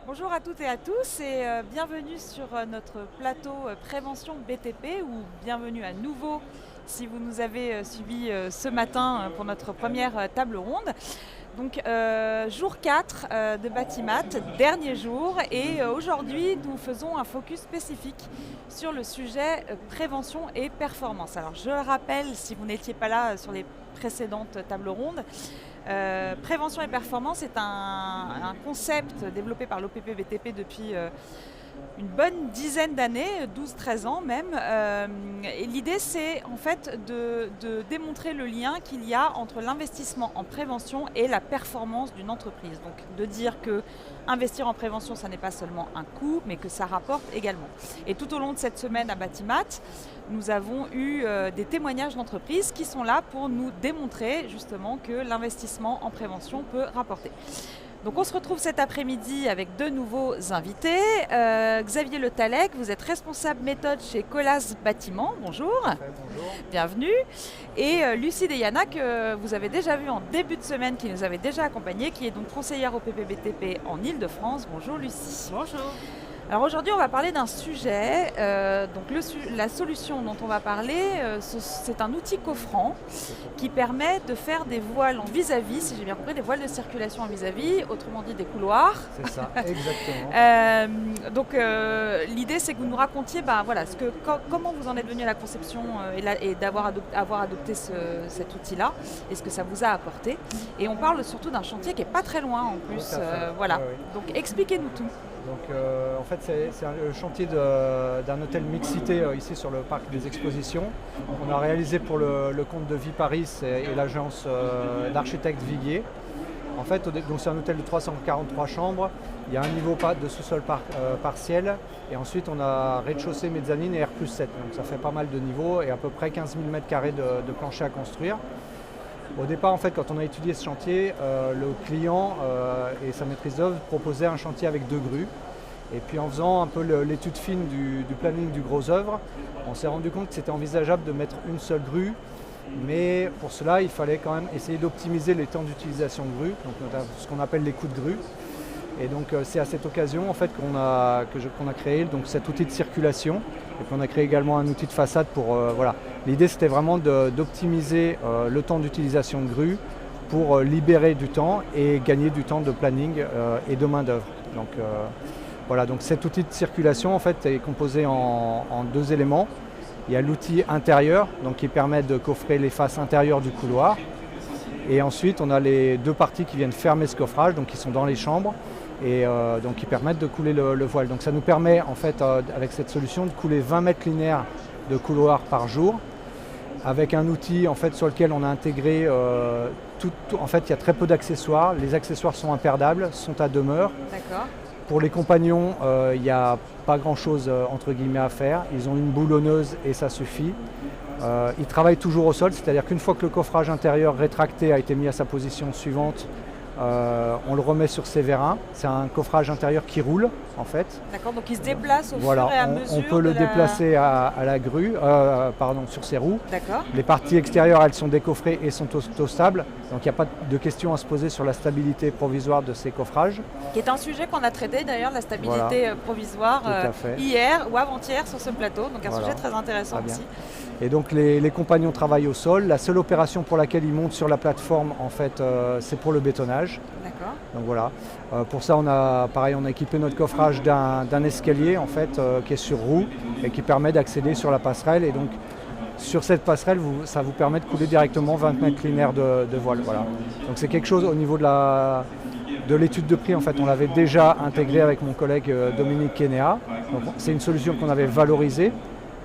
Bonjour à toutes et à tous et bienvenue sur notre plateau prévention BTP ou bienvenue à nouveau si vous nous avez suivis ce matin pour notre première table ronde. Donc jour 4 de Batimat, dernier jour et aujourd'hui nous faisons un focus spécifique sur le sujet prévention et performance. Alors je le rappelle si vous n'étiez pas là sur les précédentes tables rondes, prévention et performance est un concept développé par l'OPP BTP depuis une bonne dizaine d'années, 12-13 ans même. Et l'idée c'est en fait de démontrer le lien qu'il y a entre l'investissement en prévention et la performance d'une entreprise. Donc de dire que investir en prévention, ça n'est pas seulement un coût, mais que ça rapporte également. Et tout au long de cette semaine à Batimat, nous avons eu des témoignages d'entreprises qui sont là pour nous démontrer justement que l'investissement en prévention peut rapporter. Donc on se retrouve cet après-midi avec deux nouveaux invités. Xavier Le Tallec, vous êtes responsable méthode chez Colas Bâtiment. Bonjour. Bonjour. Bienvenue. Et Lucie Deyana, que vous avez déjà vu en début de semaine, qui nous avait déjà accompagnés, qui est donc conseillère au PPBTP en Ile-de-France. Bonjour Lucie. Bonjour. Alors aujourd'hui, on va parler d'un sujet. La solution dont on va parler, c'est un outil coffrant qui permet de faire des voiles en vis-à-vis, si j'ai bien compris, des voiles de circulation en vis-à-vis, autrement dit des couloirs. C'est ça, exactement. L'idée, c'est que vous nous racontiez comment vous en êtes venu à la conception et d'avoir adopté cet outil-là, et ce que ça vous a apporté. Et on parle surtout d'un chantier qui n'est pas très loin en plus. Voilà. Oui, oui. Donc expliquez-nous tout. Donc, en fait, c'est le chantier d'un hôtel mixité ici sur le parc des expositions. On a réalisé pour le compte de Viparis et l'agence d'architectes Viguier. En fait, c'est un hôtel de 343 chambres. Il y a un niveau de sous-sol partiel. Et ensuite, on a rez-de-chaussée, mezzanine et R+7. Donc ça fait pas mal de niveaux et à peu près 15 000 m² de plancher à construire. Au départ, en fait, quand on a étudié ce chantier, le client et sa maîtrise d'œuvre proposaient un chantier avec 2 grues. Et puis en faisant un peu l'étude fine du planning du gros œuvre, on s'est rendu compte que c'était envisageable de mettre une seule grue. Mais pour cela, il fallait quand même essayer d'optimiser les temps d'utilisation de grue, donc ce qu'on appelle les coûts de grue. Et donc c'est à cette occasion en fait, qu'on a créé donc, cet outil de circulation. Et puis on a créé également un outil de façade pour... voilà. L'idée c'était vraiment d'optimiser le temps d'utilisation de grue pour libérer du temps et gagner du temps de planning et de main d'œuvre. Donc voilà, donc cet outil de circulation en fait, est composé en 2 éléments. Il y a l'outil intérieur donc, qui permet de coffrer les faces intérieures du couloir. Et ensuite on a les 2 parties qui viennent fermer ce coffrage, donc qui sont dans les chambres. Et donc qui permettent de couler le voile. Donc ça nous permet en fait avec cette solution de couler 20 mètres linéaires de couloir par jour avec un outil en fait sur lequel on a intégré en fait il y a très peu d'accessoires, les accessoires sont imperdables, sont à demeure. D'accord. Pour les compagnons, il n'y a pas grand chose entre guillemets à faire, ils ont une boulonneuse et ça suffit. Ils travaillent toujours au sol, c'est-à-dire qu'une fois que le coffrage intérieur rétracté a été mis à sa position suivante, on le remet sur ses vérins. C'est un coffrage intérieur qui roule en fait. D'accord, donc il se déplace au Voilà, fur et à mesure. on peut le déplacer à la grue, sur ses roues. D'accord. Les parties extérieures, elles sont décoffrées et sont auto-stables. Donc il n'y a pas de question à se poser sur la stabilité provisoire de ces coffrages. Qui est un sujet qu'on a traité d'ailleurs, la stabilité provisoire, hier ou avant-hier sur ce plateau. Donc un sujet très intéressant aussi. Et donc les compagnons travaillent au sol. La seule opération pour laquelle ils montent sur la plateforme, en fait, c'est pour le bétonnage. D'accord. Donc voilà. Pour ça, on a équipé notre coffrage d'un escalier en fait, qui est sur roue et qui permet d'accéder sur la passerelle. Et donc sur cette passerelle, ça vous permet de couler directement 20 mètres linéaires de voile. Voilà. Donc c'est quelque chose au niveau de l'étude de prix, en fait, on l'avait déjà intégré avec mon collègue Dominique Kenéa. Donc c'est une solution qu'on avait valorisée.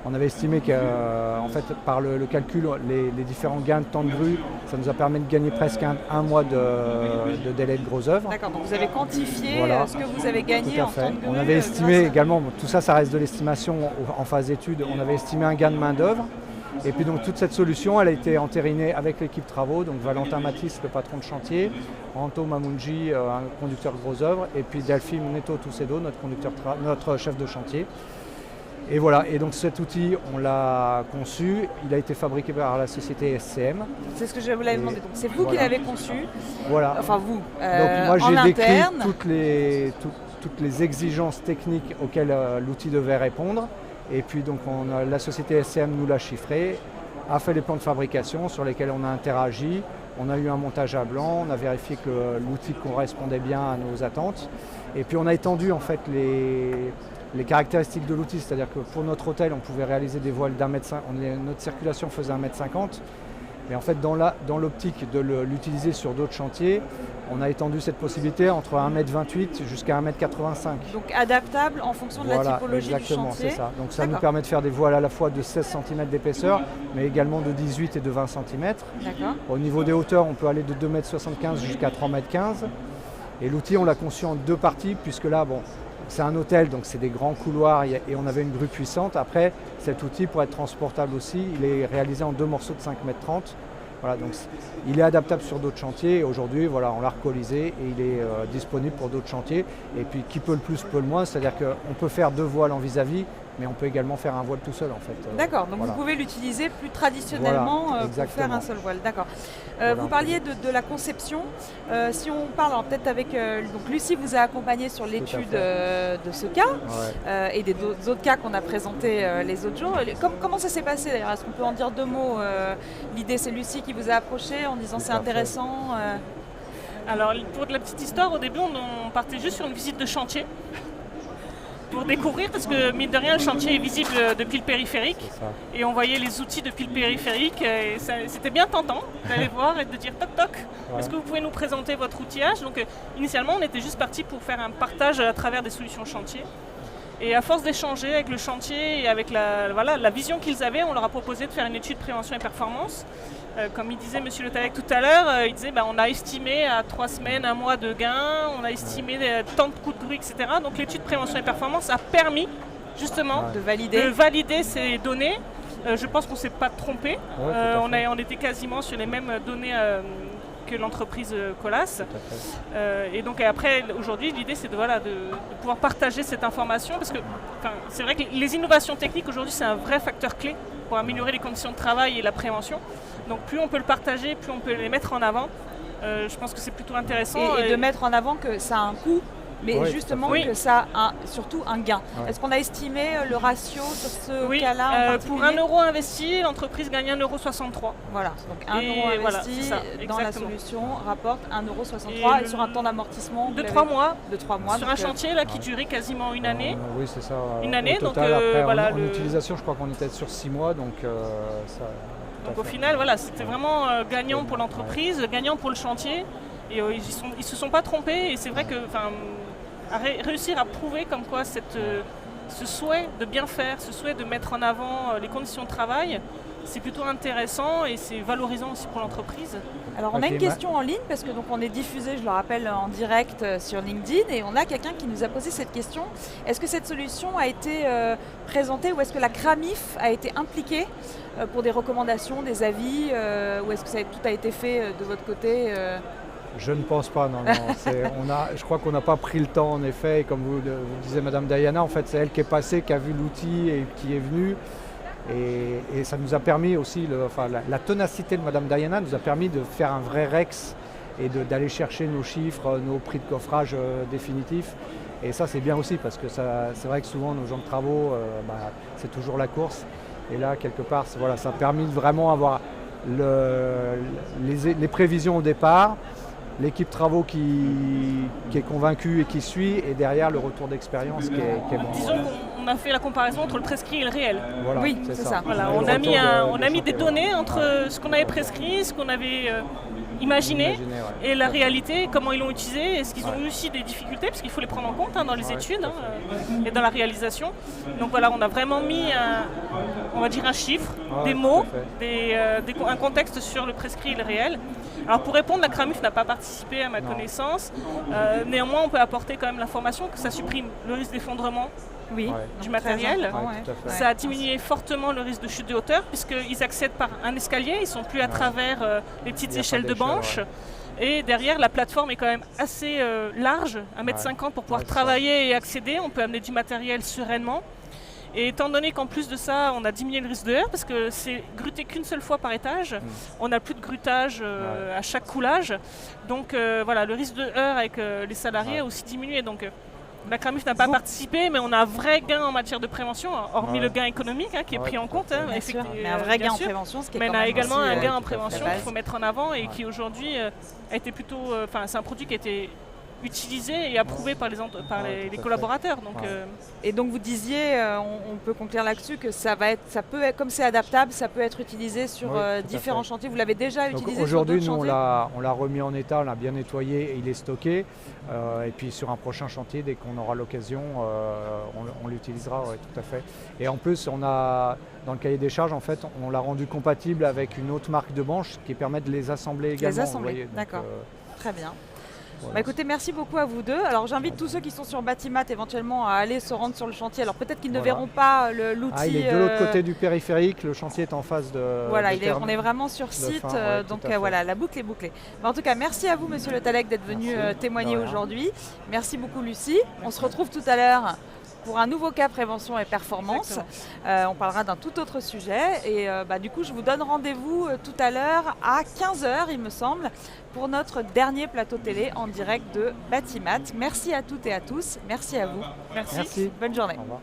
On avait estimé que, en fait, par le calcul, les différents gains de temps de grue, ça nous a permis de gagner presque un mois de délai de gros œuvre. D'accord, donc vous avez quantifié ce que vous avez Tout gagné à en fait. temps de grue. On avait estimé également, tout ça, ça reste de l'estimation en phase d'étude, on avait estimé un gain de main d'œuvre. Et puis donc toute cette solution, elle a été entérinée avec l'équipe travaux, donc Valentin Matisse, le patron de chantier, Anto Mamunji, un conducteur de gros œuvres, et puis Delphine Neto Tucedo, notre chef de chantier. Et voilà, et donc cet outil, on l'a conçu, il a été fabriqué par la société SCM. C'est ce que je voulais demander. Donc c'est vous qui l'avez conçu. Voilà. Enfin vous, donc moi en j'ai décrit interne. toutes les exigences techniques auxquelles l'outil devait répondre. Et puis donc la société SCM nous l'a chiffré, a fait les plans de fabrication sur lesquels on a interagi. On a eu un montage à blanc, on a vérifié que l'outil correspondait bien à nos attentes. Et puis on a étendu en fait les caractéristiques de l'outil, c'est-à-dire que pour notre hôtel, on pouvait réaliser des voiles d'1,50 m, notre circulation faisait 1,50 m. Mais en fait, dans l'optique de l'utiliser sur d'autres chantiers, on a étendu cette possibilité entre 1,28 m jusqu'à 1,85 m. Donc adaptable en fonction de la typologie du chantier. Exactement, c'est ça. Donc ça nous permet de faire des voiles à la fois de 16 cm d'épaisseur, mais également de 18 et de 20 cm. D'accord. Au niveau des hauteurs, on peut aller de 2,75 m jusqu'à 3,15 m. Et l'outil, on l'a conçu en deux parties, puisque là, c'est un hôtel, donc c'est des grands couloirs et on avait une grue puissante. Après, cet outil, pour être transportable aussi, il est réalisé en deux morceaux de 5,30 m. Voilà, donc il est adaptable sur d'autres chantiers. Et aujourd'hui, voilà, on l'a recolisé et il est disponible pour d'autres chantiers. Et puis, qui peut le plus, peut le moins. C'est-à-dire qu'on peut faire deux voiles en vis-à-vis, mais on peut également faire un voile tout seul, en fait. D'accord, donc vous pouvez l'utiliser plus traditionnellement pour faire un seul voile. D'accord. Vous parliez de la conception. Si on parle peut-être avec donc Lucie vous a accompagné sur l'étude de ce cas et des autres cas qu'on a présentés les autres jours. Comment ça s'est passé d'ailleurs? Est-ce qu'on peut en dire deux mots? L'idée, c'est Lucie qui vous a approché en disant c'est intéressant. Alors pour de la petite histoire, au début on partait juste sur une visite de chantier pour découvrir, parce que mine de rien le chantier est visible depuis le périphérique et on voyait les outils depuis le périphérique et c'était bien tentant d'aller voir et de dire toc toc, est-ce que vous pouvez nous présenter votre outillage? Donc initialement on était juste parti pour faire un partage à travers des solutions chantier. Et à force d'échanger avec le chantier et avec la vision qu'ils avaient, on leur a proposé de faire une étude prévention et performance. Comme il disait M. Le Tallec tout à l'heure, il disait on a estimé à 3 semaines, 1 mois de gain, on a estimé tant de coûts de grue, etc. Donc l'étude prévention et performance a permis justement de valider ces données. Je pense qu'on ne s'est pas trompé. On était quasiment sur les mêmes données que l'entreprise Colas. Et donc après, aujourd'hui, l'idée c'est de pouvoir partager cette information, parce que c'est vrai que les innovations techniques aujourd'hui c'est un vrai facteur clé pour améliorer les conditions de travail et la prévention. Donc plus on peut le partager, plus on peut les mettre en avant. Je pense que c'est plutôt intéressant. Et de mettre en avant que ça a un coût, mais justement que ça a surtout un gain. Est-ce qu'on a estimé le ratio sur ce cas-là pour 1 euro investi, l'entreprise gagne 1,63 €. Voilà, donc 1 euro investi dans la solution rapporte 1,63 € et sur un temps d'amortissement de 3 mois. De 3 mois. Sur un chantier qui durait quasiment une année. Oui, c'est ça. Une année, au total, donc après, en utilisation, je crois qu'on était sur 6 mois, donc ça... Donc au final, c'était vraiment gagnant pour l'entreprise, gagnant pour le chantier. Et ils se sont pas trompés. Et c'est vrai que réussir à prouver comme quoi ce souhait de bien faire, ce souhait de mettre en avant les conditions de travail, c'est plutôt intéressant et c'est valorisant aussi pour l'entreprise. Alors on a une question en ligne parce que on est diffusé, je le rappelle, en direct sur LinkedIn et on a quelqu'un qui nous a posé cette question. Est-ce que cette solution a été présentée ou est-ce que la CRAMIF a été impliquée pour des recommandations, des avis ou est-ce que tout a été fait de votre côté Je ne pense pas, non. Je crois qu'on n'a pas pris le temps, en effet. Et comme vous disiez, Madame Diana, en fait, c'est elle qui est passée, qui a vu l'outil et qui est venue. Et ça nous a permis aussi, la ténacité de Madame Diana nous a permis de faire un vrai REX et d'aller chercher nos chiffres, nos prix de coffrage définitifs. Et ça, c'est bien aussi parce que c'est vrai que souvent, nos gens de travaux, c'est toujours la course. Et là, quelque part, ça a permis de vraiment avoir les prévisions au départ, l'équipe travaux qui est convaincue et qui suit, et derrière le retour d'expérience qui est bon. Disons qu'on a fait la comparaison entre le prescrit et le réel. Voilà, oui, c'est ça. Voilà, on a mis des données entre ce qu'on avait prescrit, ce qu'on avait imaginé et la réalité, comment ils l'ont utilisé, est-ce qu'ils ont eu aussi des difficultés, parce qu'il faut les prendre en compte dans les études et dans la réalisation. Donc voilà, on a vraiment mis un chiffre, des mots, un contexte sur le prescrit et le réel. Alors pour répondre, la CRAMIF n'a pas participé à ma connaissance. Néanmoins, on peut apporter quand même l'information que ça supprime le risque d'effondrement du matériel. Ça a diminué fortement le risque de chute de hauteur puisqu'ils accèdent par un escalier, ils ne sont plus à travers les petites échelles de banche. Et derrière, la plateforme est quand même assez large, 1,50 m pour pouvoir travailler et accéder. On peut amener du matériel sereinement. Et étant donné qu'en plus de ça, on a diminué le risque de heurt, parce que c'est gruté qu'une seule fois par étage, on n'a plus de grutage à chaque coulage. Donc voilà, le risque de heurt avec les salariés a aussi diminué. Donc la CRAMUF n'a pas participé, mais on a un vrai gain en matière de prévention, hormis le gain économique qui est pris en compte. Bien sûr, mais un vrai gain en prévention, ce qui est mais quand on a même également aussi, un gain en prévention qu'il faut mettre en avant et Ouais. qui aujourd'hui a été plutôt... Enfin, c'est un produit qui a été utilisé et approuvé par les collaborateurs. Donc, Et donc vous disiez, on peut conclure là-dessus que ça peut être, comme c'est adaptable, ça peut être utilisé sur différents chantiers. Vous l'avez déjà utilisé sur aujourd'hui, d'autres nous, chantiers? on l'a remis en état, on l'a bien nettoyé et il est stocké. Et puis sur un prochain chantier, dès qu'on aura l'occasion, on l'utilisera, ouais, tout à fait. Et en plus, on a, dans le cahier des charges, en fait, on l'a rendu compatible avec une autre marque de branches qui permet de les assembler également. Les assembler, vous voyez. Donc, d'accord. Très bien. voilà. Bah écoutez, merci beaucoup à vous deux. Alors j'invite tous ceux qui sont sur Batimat éventuellement à aller se rendre sur le chantier. Alors peut-être qu'ils ne verront pas l'outil. Ah, il est de l'autre côté du périphérique, le chantier est en face de... Voilà, de on est vraiment sur site, ouais, donc tout à fait. voilà, la boucle est bouclée. Mais en tout cas, merci à vous, Monsieur Le Tallec, d'être venu témoigner De rien. aujourd'hui. Merci beaucoup, Lucie. On se retrouve tout à l'heure pour un nouveau cas prévention et performance. On parlera d'un tout autre sujet. Et du coup, je vous donne rendez-vous tout à l'heure à 15h, il me semble, pour notre dernier plateau télé en direct de Batimat. Merci à toutes et à tous. Merci à vous. merci. Merci. Bonne journée. Au revoir.